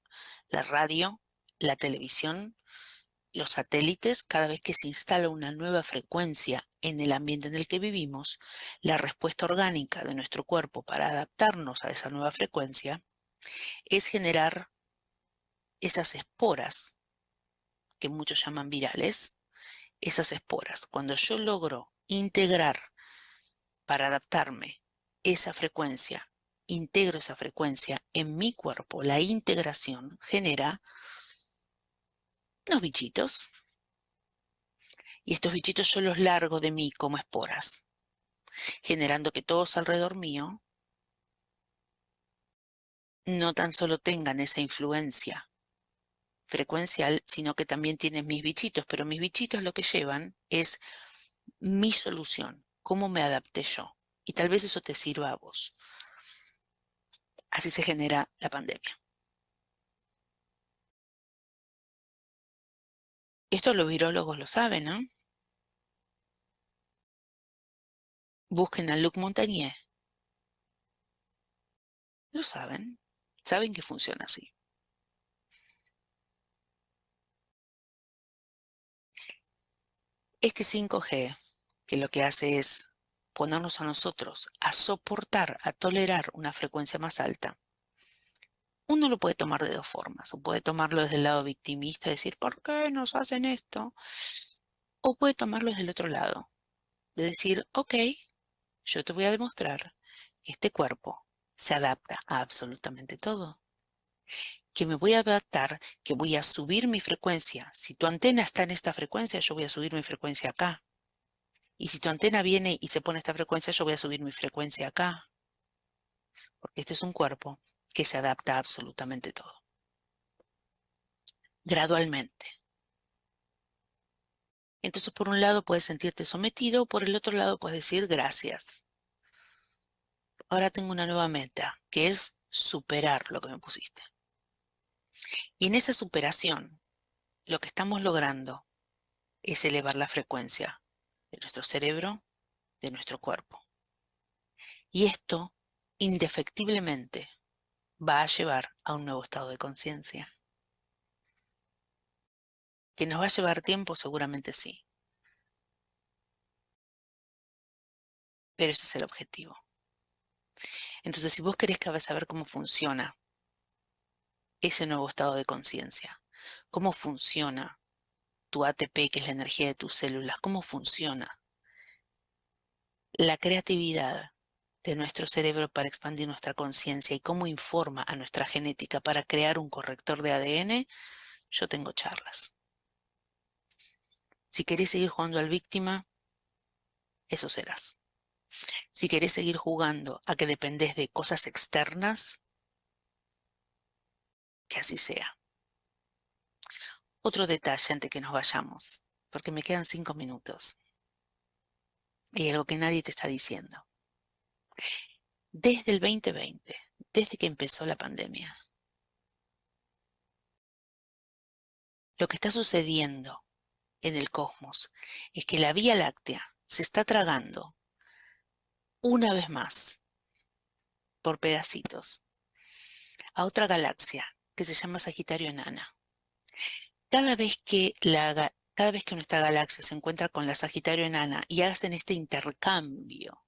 la radio, la televisión, los satélites, cada vez que se instala una nueva frecuencia en el ambiente en el que vivimos, la respuesta orgánica de nuestro cuerpo para adaptarnos a esa nueva frecuencia es generar esas esporas que muchos llaman virales, esas esporas. Cuando yo logro integrar para adaptarme esa frecuencia, integro esa frecuencia en mi cuerpo, la integración genera unos bichitos, y estos bichitos yo los largo de mí como esporas, generando que todos alrededor mío no tan solo tengan esa influencia frecuencial, sino que también tienen mis bichitos, pero mis bichitos lo que llevan es mi solución, cómo me adapté yo. Y tal vez eso te sirva a vos. Así se genera la pandemia. Esto los virólogos lo saben, ¿no? Busquen a Luc Montagnier. Lo saben. Saben que funciona así. Este 5G, que lo que hace es ponernos a nosotros a soportar, a tolerar una frecuencia más alta, uno lo puede tomar de dos formas. O puede tomarlo desde el lado victimista y decir, ¿por qué nos hacen esto? O puede tomarlo desde el otro lado, de decir, ok, yo te voy a demostrar que este cuerpo se adapta a absolutamente todo, que me voy a adaptar, que voy a subir mi frecuencia. Si tu antena está en esta frecuencia, yo voy a subir mi frecuencia acá. Y si tu antena viene y se pone esta frecuencia, yo voy a subir mi frecuencia acá. Porque este es un cuerpo que se adapta a absolutamente todo. Gradualmente. Entonces, por un lado puedes sentirte sometido, por el otro lado puedes decir gracias. Ahora tengo una nueva meta, que es superar lo que me pusiste. Y en esa superación, lo que estamos logrando es elevar la frecuencia de nuestro cerebro, de nuestro cuerpo. Y esto, indefectiblemente, va a llevar a un nuevo estado de conciencia. ¿Que nos va a llevar tiempo? Seguramente sí. Pero ese es el objetivo. Entonces, si vos querés saber cómo funciona ese nuevo estado de conciencia, cómo funciona tu ATP, que es la energía de tus células, cómo funciona la creatividad de nuestro cerebro para expandir nuestra conciencia y cómo informa a nuestra genética para crear un corrector de ADN, yo tengo charlas. Si querés seguir jugando al víctima, eso serás. Si querés seguir jugando a que dependés de cosas externas, que así sea. Otro detalle antes que nos vayamos, porque me quedan 5 minutos. Y algo que nadie te está diciendo. Desde el 2020, desde que empezó la pandemia, lo que está sucediendo en el cosmos es que la Vía Láctea se está tragando una vez más, por pedacitos, a otra galaxia que se llama Sagitario Enana. Cada vez que nuestra galaxia se encuentra con la Sagitario Enana y hacen este intercambio,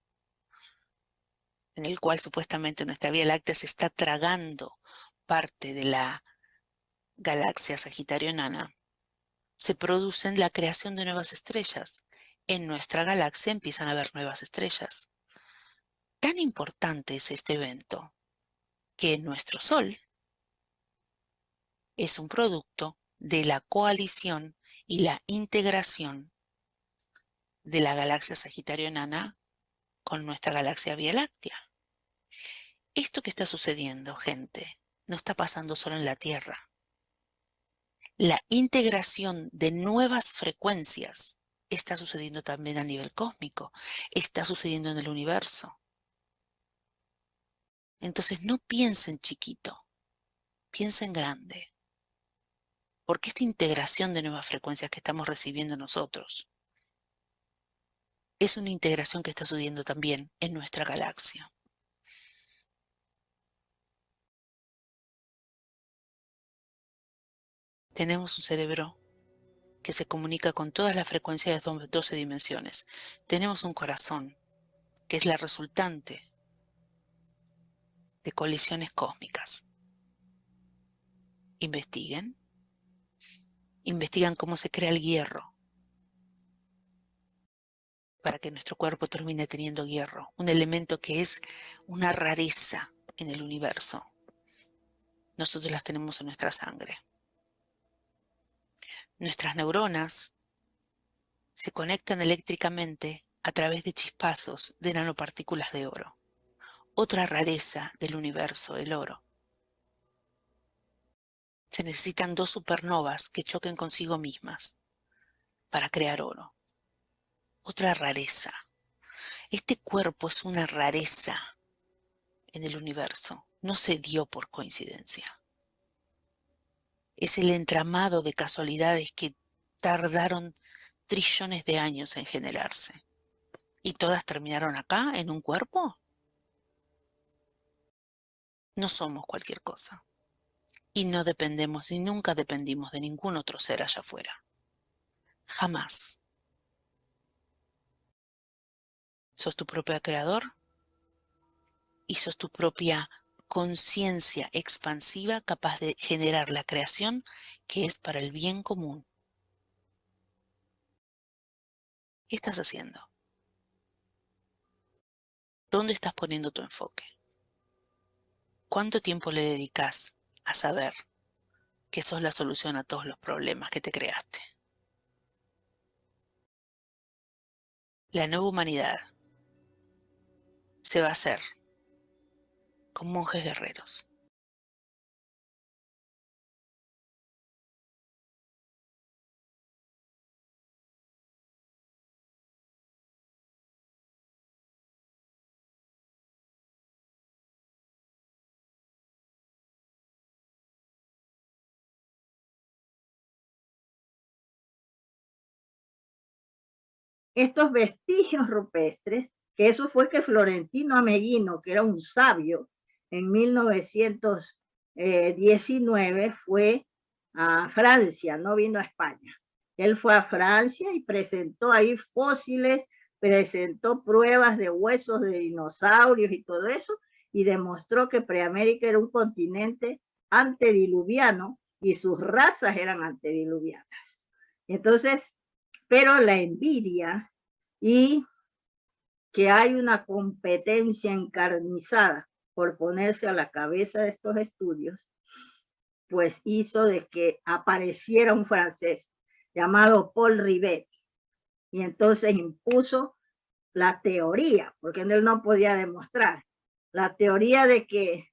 en el cual supuestamente nuestra Vía Láctea se está tragando parte de la galaxia Sagitario Enana, se producen la creación de nuevas estrellas. En nuestra galaxia empiezan a haber nuevas estrellas. Tan importante es este evento que nuestro Sol es un producto de la coalición y la integración de la galaxia Sagitario Enana con nuestra galaxia Vía Láctea. Esto que está sucediendo, gente, no está pasando solo en la Tierra. La integración de nuevas frecuencias está sucediendo también a nivel cósmico, está sucediendo en el universo. Entonces no piensen chiquito, piensen grande. Porque esta integración de nuevas frecuencias que estamos recibiendo nosotros es una integración que está sucediendo también en nuestra galaxia. Tenemos un cerebro que se comunica con todas las frecuencias de 12 dimensiones. Tenemos un corazón que es la resultante de colisiones cósmicas. Investigan cómo se crea el hierro para que nuestro cuerpo termine teniendo hierro, un elemento que es una rareza en el universo. Nosotros las tenemos en nuestra sangre. Nuestras neuronas se conectan eléctricamente a través de chispazos de nanopartículas de oro. Otra rareza del universo, el oro. Se necesitan 2 supernovas que choquen consigo mismas para crear oro. Otra rareza. Este cuerpo es una rareza en el universo. No se dio por coincidencia. Es el entramado de casualidades que tardaron trillones de años en generarse. ¿Y todas terminaron acá, en un cuerpo? No somos cualquier cosa. Y no dependemos y nunca dependimos de ningún otro ser allá afuera. Jamás. Sos tu propio creador y sos tu propia conciencia expansiva capaz de generar la creación que es para el bien común. ¿Qué estás haciendo? ¿Dónde estás poniendo tu enfoque? ¿Cuánto tiempo le dedicas a saber que sos la solución a todos los problemas que te creaste? La nueva humanidad se va a hacer con monjes guerreros. Estos vestigios rupestres, que eso fue que Florentino Ameghino, que era un sabio, en 1919 fue a Francia, no vino a España. Él fue a Francia y presentó ahí fósiles, presentó pruebas de huesos de dinosaurios y todo eso, y demostró que Preamérica era un continente antediluviano y sus razas eran antediluvianas. Entonces, pero la envidia y que hay una competencia encarnizada por ponerse a la cabeza de estos estudios, pues hizo de que apareciera un francés llamado Paul Rivet, y entonces impuso la teoría, porque él no podía demostrar, la teoría de que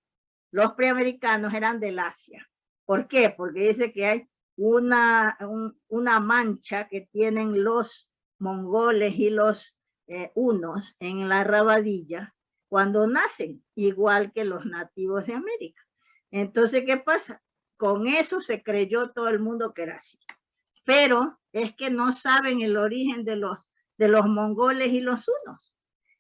los preamericanos eran del Asia. ¿Por qué? Porque dice que hay una mancha que tienen los mongoles y los hunos en la rabadilla cuando nacen, igual que los nativos de América. Entonces, ¿qué pasa? Con eso se creyó todo el mundo que era así. Pero es que no saben el origen de los mongoles y los hunos.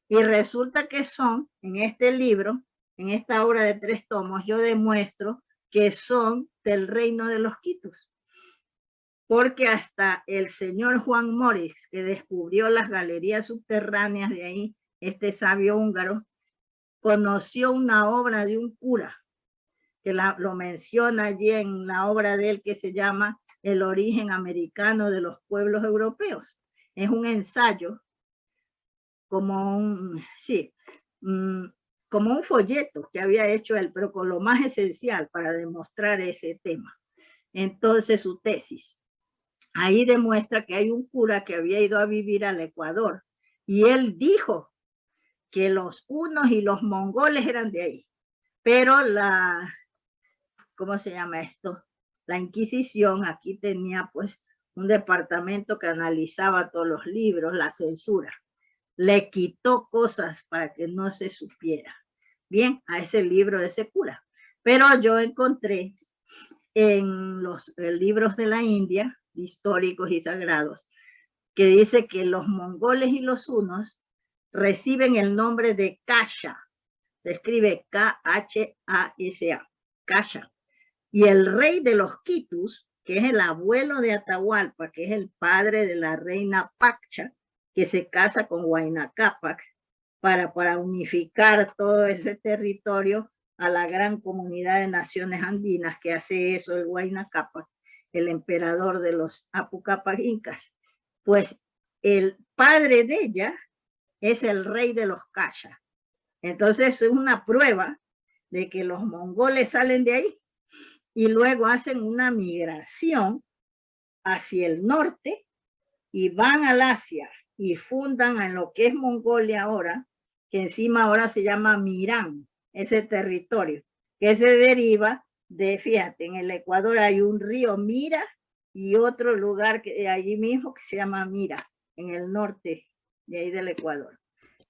Y resulta que son, en este libro, en esta obra de 3 tomos, yo demuestro que son del reino de los quitus. Porque hasta el señor Juan Morix, que descubrió las galerías subterráneas de ahí, este sabio húngaro, conoció una obra de un cura, que lo menciona allí en la obra de él que se llama El origen americano de los pueblos europeos. Es un ensayo como como un folleto que había hecho él, pero con lo más esencial para demostrar ese tema. Entonces su tesis, ahí demuestra que hay un cura que había ido a vivir al Ecuador y él dijo que los hunos y los mongoles eran de ahí, pero ¿cómo se llama esto? La Inquisición aquí tenía pues un departamento que analizaba todos los libros, la censura. Le quitó cosas para que no se supiera bien a ese libro de ese cura. Pero yo encontré en los libros de la India, históricos y sagrados, que dice que los mongoles y los hunos reciben el nombre de Kasha, se escribe K-H-A-S-A, Kasha, y el rey de los Quitus, que es el abuelo de Atahualpa, que es el padre de la reina Paccha, que se casa con Huayna Cápac para unificar todo ese territorio a la gran comunidad de naciones andinas, que hace eso el Huayna Cápac, el emperador de los Apu Cápac incas. Pues el padre de ella es el rey de los Kasha. Entonces es una prueba de que los mongoles salen de ahí y luego hacen una migración hacia el norte y van al Asia y fundan en lo que es Mongolia ahora, que encima ahora se llama Mirán, ese territorio, que se deriva de, fíjate, en el Ecuador hay un río Mira y otro lugar que allí mismo que se llama Mira, en el norte de ahí del Ecuador.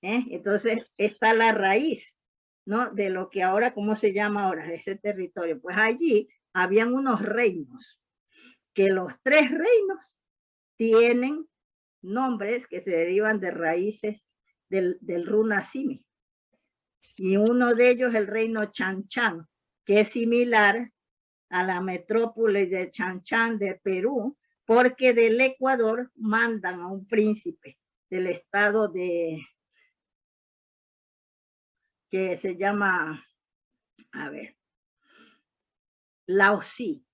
Entonces está la raíz, ¿no? De lo que ahora, ¿cómo se llama ahora? Ese territorio. Pues allí habían unos reinos, que los 3 reinos tienen nombres que se derivan de raíces del runa Simi. Y uno de ellos es el reino Chan Chan, que es similar a la metrópoli de Chan Chan de Perú, porque del Ecuador mandan a un príncipe del estado de, que se llama, a ver, Laosí,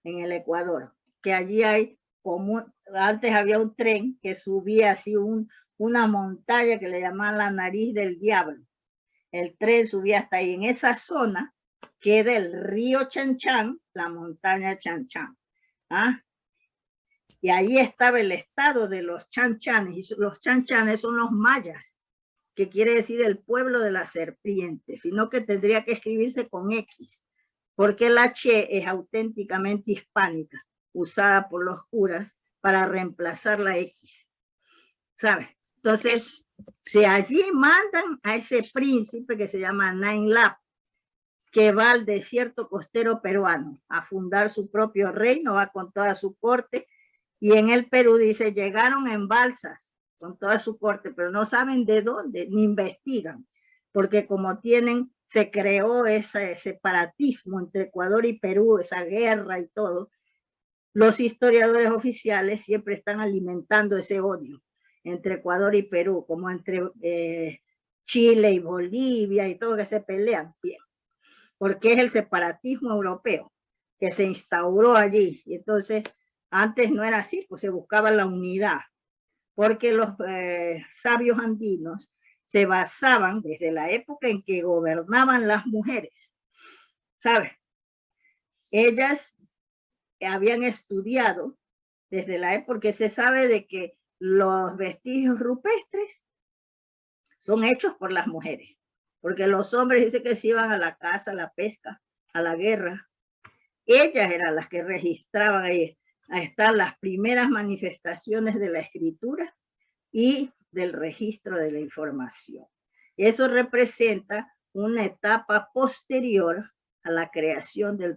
en el Ecuador, que allí hay como, antes había un tren que subía así una montaña que le llamaban la nariz del diablo. El tren subía hasta ahí. En esa zona queda el río Chan Chan, la montaña Chan Chan. ¿Ah? Y ahí estaba el estado de los Chan Chanes, y los Chan Chanes son los mayas, que quiere decir el pueblo de la serpiente, sino que tendría que escribirse con X, porque la Che es auténticamente hispánica, usada por los curas para reemplazar la X, ¿sabes? Entonces, de allí mandan a ese príncipe que se llama Nain Lap, que va al desierto costero peruano a fundar su propio reino, va con toda su corte, y en el Perú dice, llegaron en balsas con toda su corte, pero no saben de dónde, ni investigan, porque como tienen, se creó ese separatismo entre Ecuador y Perú, esa guerra y todo, los historiadores oficiales siempre están alimentando ese odio entre Ecuador y Perú, como entre Chile y Bolivia y todo, que se pelean, bien, porque es el separatismo europeo que se instauró allí, y entonces antes no era así, pues se buscaba la unidad, porque los sabios andinos se basaban desde la época en que gobernaban las mujeres, ¿sabes? Ellas habían estudiado desde la época, porque se sabe de que los vestigios rupestres son hechos por las mujeres, porque los hombres dicen que se iban a la caza, a la pesca, a la guerra. Ellas eran las que registraban ahí. Ahí están las primeras manifestaciones de la escritura y del registro de la información. Eso representa una etapa posterior a la creación del